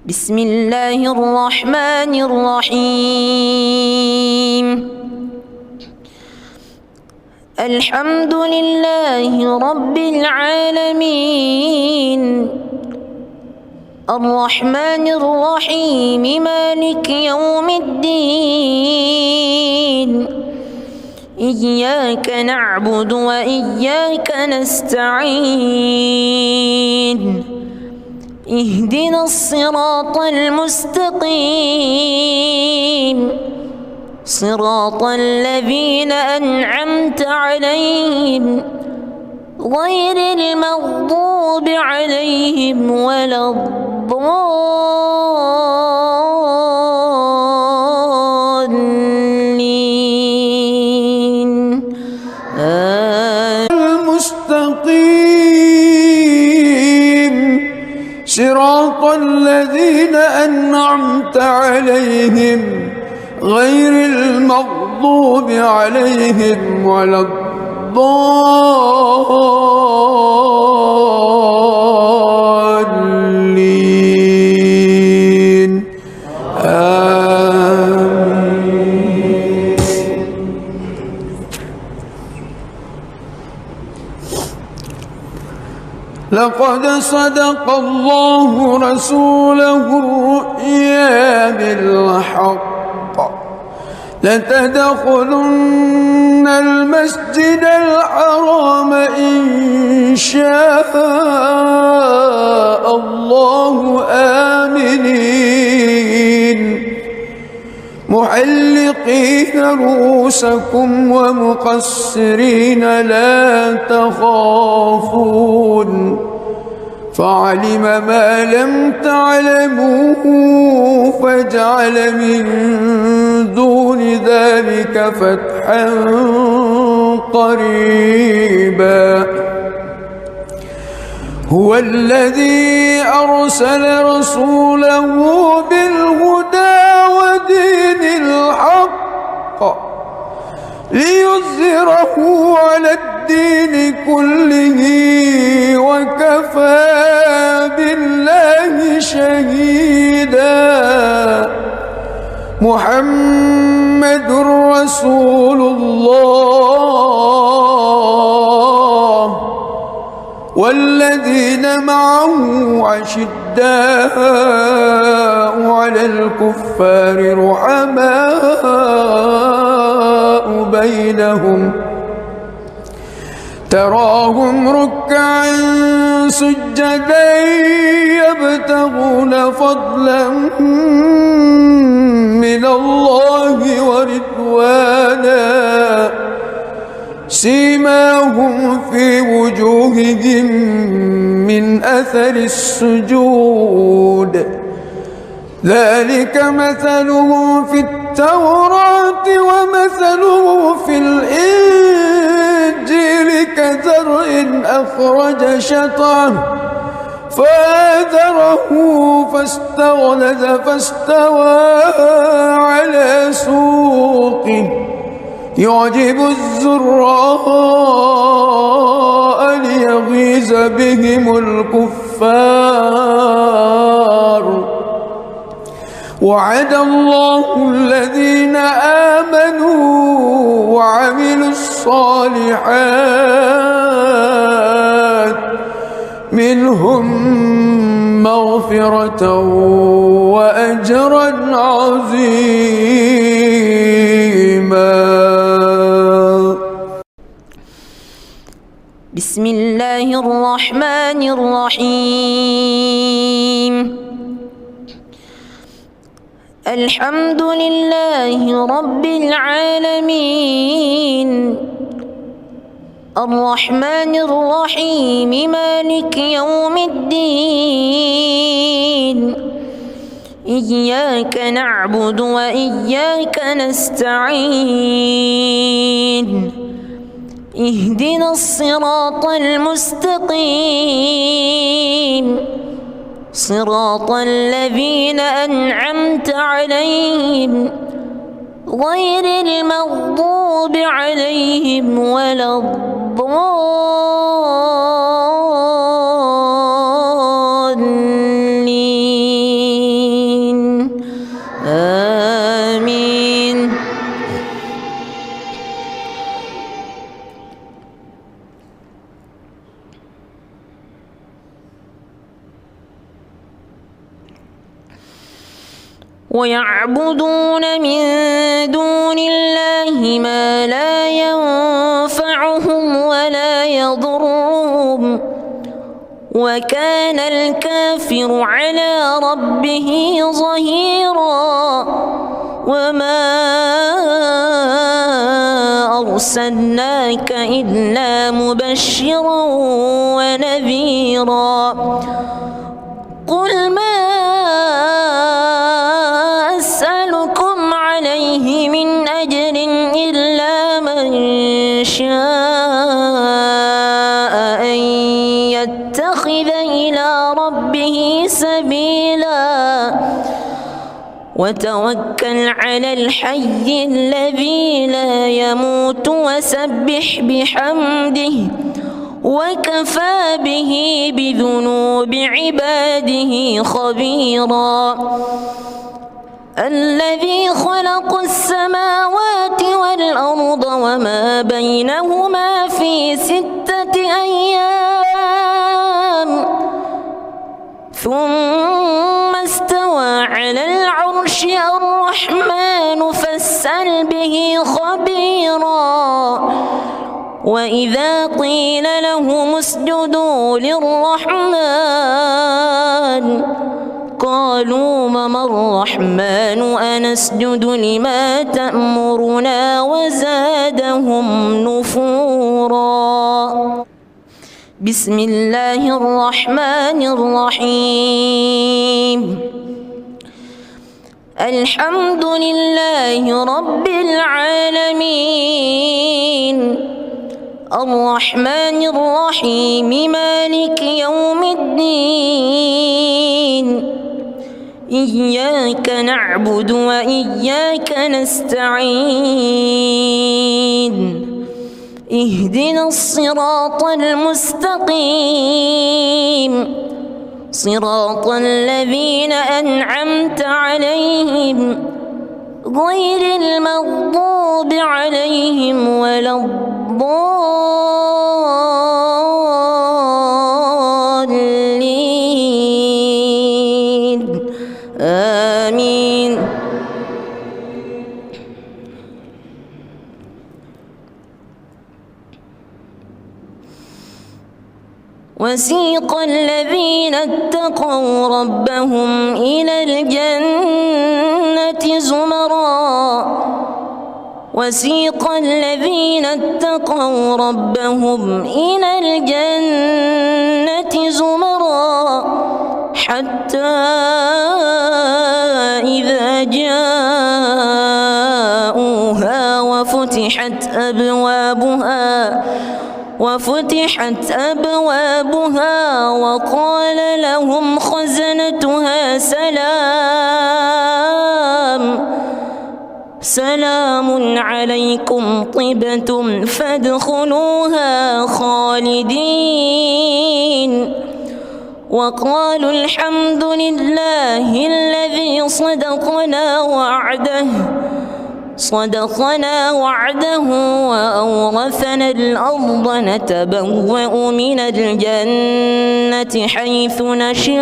بسم الله الرحمن الرحيم. الحمد لله رب العالمين، الرحمن الرحيم، مالك يوم الدين. إياك نعبد وإياك نستعين. اهدنا الصراط المستقيم، صراط الذين أنعمت عليهم غير المغضوب عليهم ولا الضالين. المستقيم صراط الذين أنعمت عليهم غير المغضوب عليهم ولا الضالين. آمين. لقد صدق الله رسوله الرؤيا بالحق لتدخلن المسجد الحرام إن شاء الله آمنين محلقين رؤوسكم ومقصرين لا تخافون فعلم ما لم تعلموا فجعل من دون ذلك فتحا قريبا. هو الذي أرسل رسوله بالهدى ودين الحق ليظهره على الدين كله وكفى بالله شهيدا. محمد رسول الله والذين معه أشداء على الكفار رحماء بينهم تراهم ركعا سجدا يبتغون فضلا من الله ورضوانا سيماهم في وجوههم من أثر السجود ذلك مثلهم في التوراة ومثله في الإنجيل كزرع أخرج شطأه فآزره فاستغلظ فاستوى على سوقه يعجب الزراء ليغيظ بهم الكفار. وعد الله الذين آمنوا وعملوا الصالحات منهم مغفرة وأجرا عظيما. بسم الله الرحمن الرحيم. الحمد لله رب العالمين، الرحمن الرحيم، مالك يوم الدين. إياك نعبد وإياك نستعين. اهدنا الصراط المستقيم، صراط الذين أنعمت عليهم غير المغضوب عليهم ولا الضالين. ويعبدون من دون الله ما لا ينفعهم ولا يضرهم وكان الكافر على ربه ظهيرا وما أرسلناك إلا مبشرا ونذيرا قل ما أسألكم عليه من أجر إلا من شاء أن يتخذ إلى ربه سبيلا وتوكل على الحي الذي لا يموت وسبح بحمده وكفى به بذنوب عباده خبيرا الذي خلق السماوات والأرض وما بينهما في 6 أيام ثم استوى على العرش الرحمن فاسأل به خبيرا وإذا قيل لهم اسجدوا للرحمن قالوا وما الرحمن أنسجد لما تأمرنا وزادهم نفورا بسم الله الرحمن الرحيم الحمد لله رب العالمين الرحمن الرحيم مالك يوم الدين إياك نعبد وإياك نستعين اهدنا الصراط المستقيم صراط الذين أنعمت عليهم غير المغضوب عليهم ولا الضالين آمين وسيق الذين اتقوا ربهم إلى الجنة زمرا وسيق الذين اتقوا ربهم إلى الجنة زمرا حتى إذا جاءوها وفتحت أبوابها وقال لهم خزنتها سلام عليكم طبتم فادخلوها خالدين وقالوا الحمد لله الذي صدقنا وعده وأورثنا الأرض نتبوأ من الجنة حيث نشاء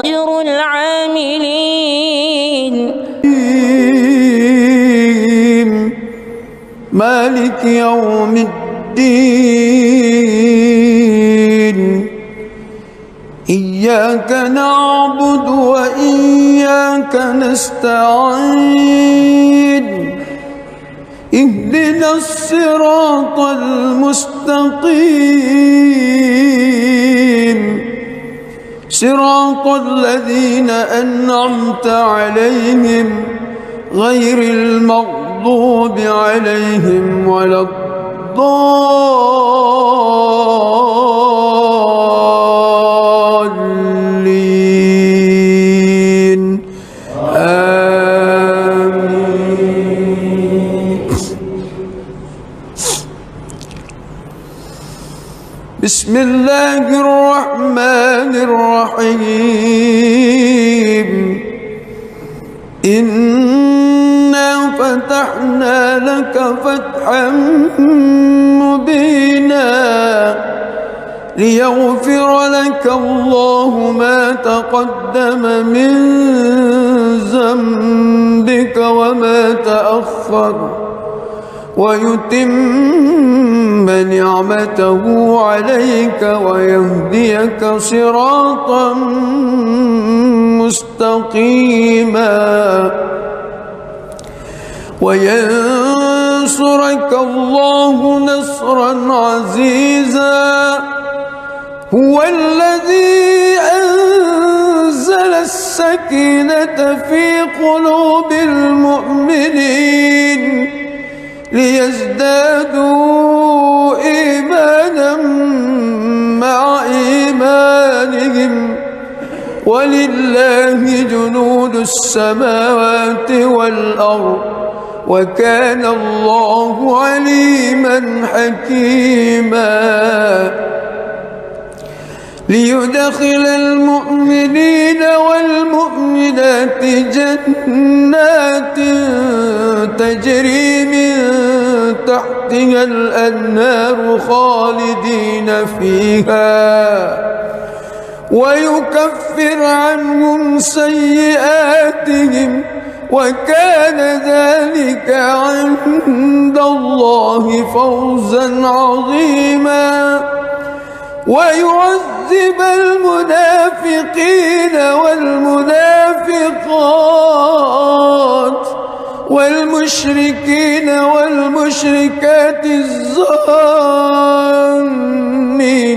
أجر العاملين مالك يوم الدين إياك نعبد وإياك نستعين اهدنا الصراط المستقيم صراط الذين أنعمت عليهم غير المغضوب عليهم ولا الضالين آمين بسم الله الرحمن الرحيم إنا فتحنا لك فتحا مبينا ليغفر لك الله ما تقدم من ذنبك وما تأخر ويتم نعمته عليك ويهديك صراطا مستقيما وينصرك الله نصرا عزيزا هو الذي أنزل السكينة في قلوب المؤمنين ليزدادوا إيمانا مع إيمانهم ولله جنود السماوات والأرض وكان الله عليما حكيما ليدخل المؤمنين والمؤمنات جنات تجري من تحتها الأنهار خالدين فيها ويكفر عنهم سيئاتهم وكان ذلك عند الله فوزا عظيما ويعذب المنافقين والمنافقات والمشركين والمشركات الظانين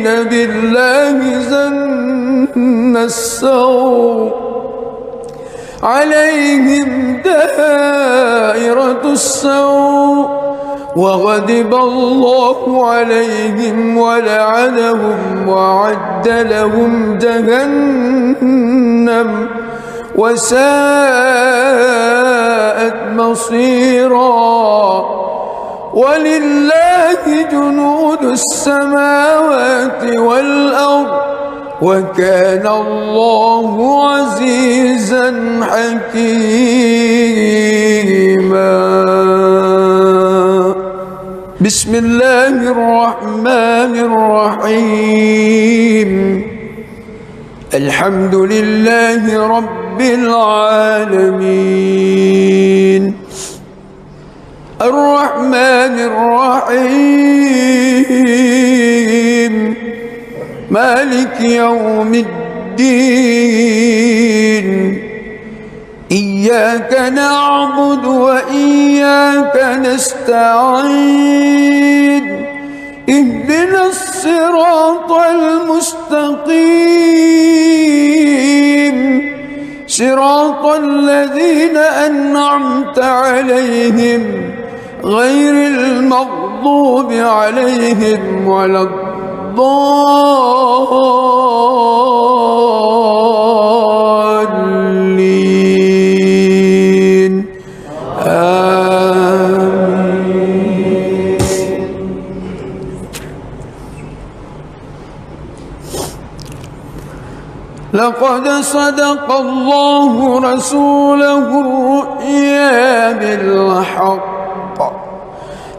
بالله ظن السوء عليهم دائرة السوء وغضب الله عليهم ولعنهم وأعد لهم جهنم وساءت مصيرا ولله جنود السماوات والأرض وكان الله عزيزا حكيما بسم الله الرحمن الرحيم الحمد لله رب العالمين الرحمن الرحيم مالك يوم الدين إياك نعبد وإياك نستعين اهدنا الصراط المستقيم صراط الذين أنعمت عليهم غير المغضوب عليهم ولا الضالين آمين لقد صدق الله رسوله الرؤيا بالحق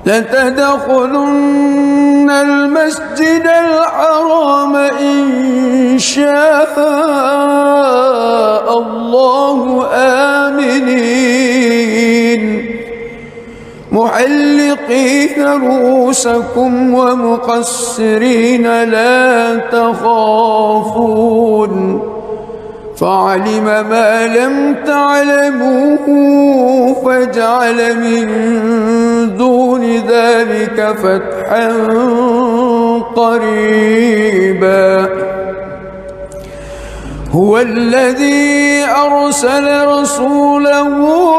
لتدخلن المسجد الحرام إن شاء الله آمنين محلقين رؤوسكم ومقصرين لا تخافون فعلم ما لم تعلموا فجعل من دون ذلك فتحا قريبا هو الذي أرسل رسوله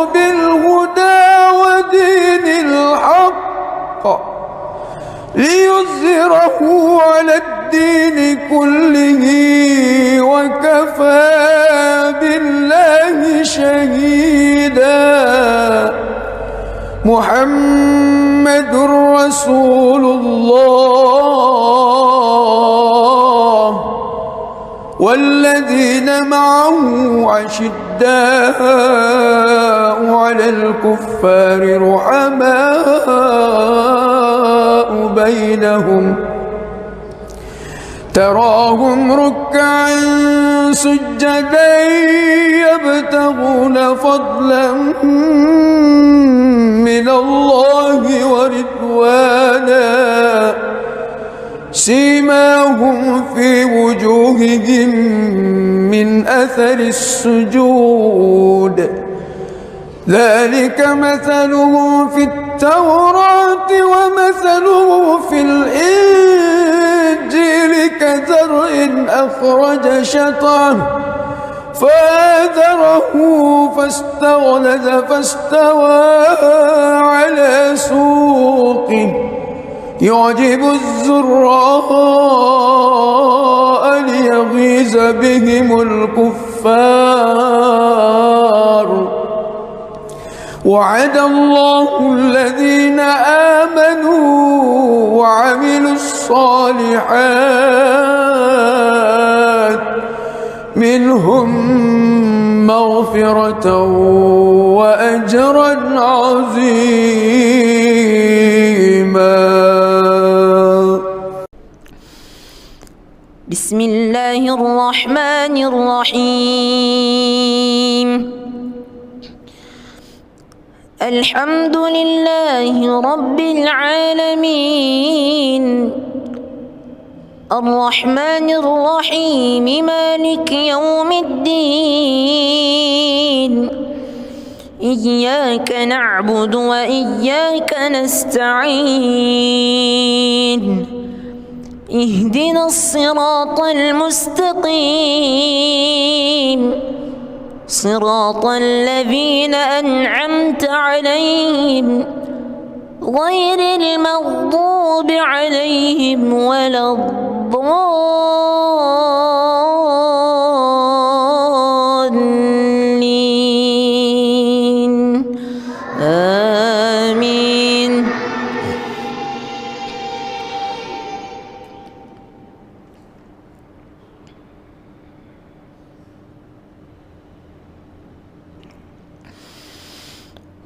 بالهدى ودين الحق ليظهره على الدين كله وكفى بالله شهيدا محمد رسول الله والذين معه أشداء على الكفار رحماء بينهم تراهم ركعا سجدا يبتغون فضلا من الله ورضوانا سيماهم في وجوههم من أثر السجود ذلك مثلهم في التوراة ومثلهم في الإنجيل كزرع أخرج شطأه فآزره فاستغلظ فاستوى على سوقه يعجب الزراء ليغيظ بهم الكفار وعد الله الذين آمنوا وعملوا الصالحات منهم مغفرة وأجرا عظيما. بسم الله الرحمن الرحيم. الحمد لله رب العالمين الرحمن الرحيم مالك يوم الدين إياك نعبد وإياك نستعين اهدنا الصراط المستقيم صراط الذين أنعمت عليهم غير المغضوب عليهم ولا الضالين آمين.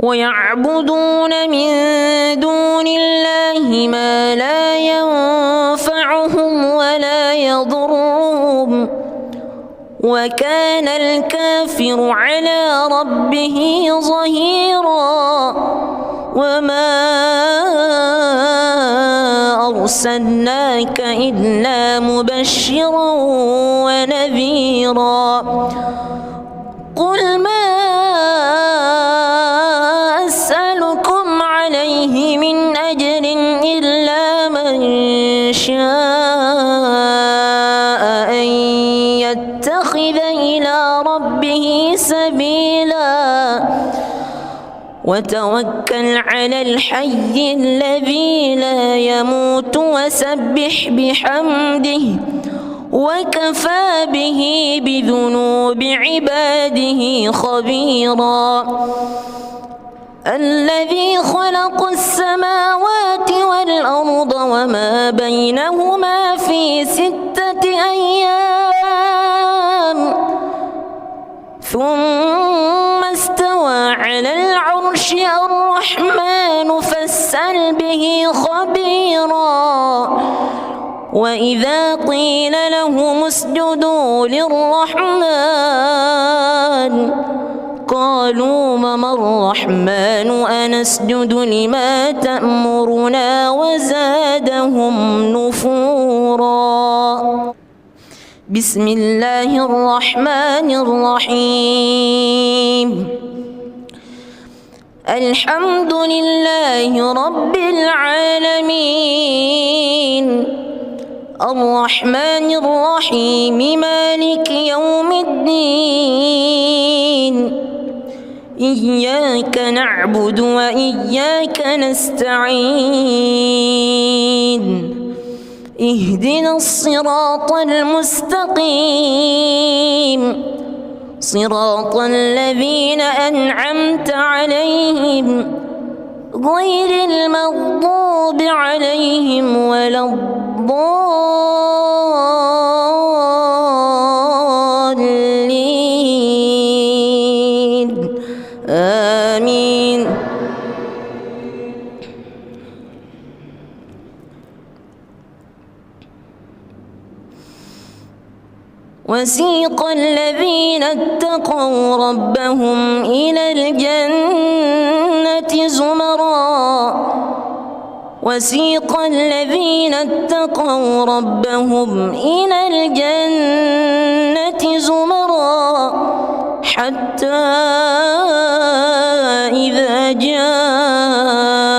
ويعبدون من دون الله ما لا ينفعهم ولا يضرهم وكان الكافر على ربه ظهيرا. وما أرسلناك إلا مبشرا ونذيرا. قل ما أسألكم عليه من أجر إلا من شاء أن يتخذ إلى ربه سبيلا وتوكل على الحي الذي لا يموت وسبح بحمده وكفى به بذنوب عباده خبيرا. الذي خلق السماوات والأرض وما بينهما في 6 أيام ثم استوى على العرش الرحمن فاسأل به خبيرا. وإذا قيل لهم اسجدوا للرحمن قالوا وما الرحمن أنسجد لما تأمرنا وزادهم نفورا. بسم الله الرحمن الرحيم. الحمد لله رب العالمين الرحمن الرحيم مالك يوم الدين إياك نعبد وإياك نستعين اهدنا الصراط المستقيم صراط الذين أنعمت عليهم غير المغضوب عليهم ولا الضالين آمين. وسيق الذين اتقوا ربهم إلى الجنة زمرا وسيق الذين اتقوا ربهم إلى الجنة زمرا حتى إذا جاءوا